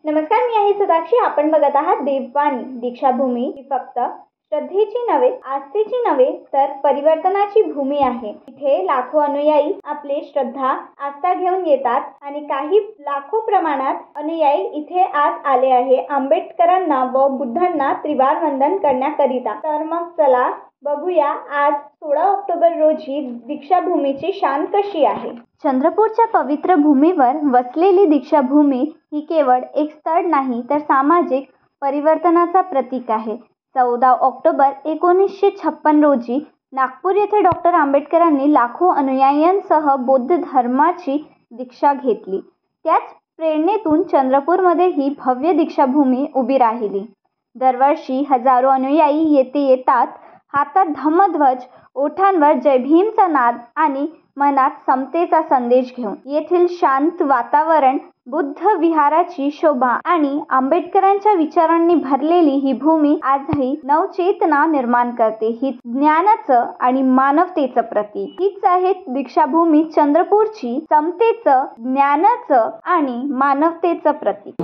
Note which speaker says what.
Speaker 1: नमस्कार, मी आहे सुदाक्षी. आपण बघत आहात देववाणी. दीक्षाभूमी ही फक्त श्रद्धेची नव्हे, आस्थेची नव्हे, तर परिवर्तनाची भूमी आहे. इथे लाखो अनुयायी आपले श्रद्धा, आस्था घेऊन येतात आणि काही लाखो प्रमाणात अनुयायी इथे आज आले आहे आंबेडकरांना व बुद्धांना त्रिवार वंदन करण्याकरिता. तर मग चला बघूया आज 16 ऑक्टोबर रोजी दीक्षाभूमीची शान कशी आहे. चंद्रपूरच्या पवित्र भूमीवर वसलेली दीक्षाभूमी ही केवळ एक स्थळ नाही, तर सामाजिक परिवर्तनाचा प्रतीक आहे. 14 ऑक्टोबर 1956 रोजी नागपूर येथे डॉक्टर आंबेडकरांनी लाखो अनुयायांसह बौद्ध धर्माची दीक्षा घेतली. त्याच प्रेरणेतून चंद्रपूरमध्ये ही भव्य दीक्षाभूमी उभी राहिली. दरवर्षी हजारो अनुयायी येथे येतात, हातात धम्मध्वज, ओठांवर जय भीमचा नाद आणि मनात समतेचा संदेश घेऊन. येथील शांत वातावरण, बुद्ध विहाराची शोभा आणि आंबेडकरांच्या विचारांनी भरलेली ही भूमी आजही नवचेतना निर्माण करते. ही ज्ञानाचं आणि मानवतेचं प्रतीक. हीच आहे दीक्षाभूमी, चंद्रपूरची समतेचं, ज्ञानाचं आणि मानवतेचं प्रतीक.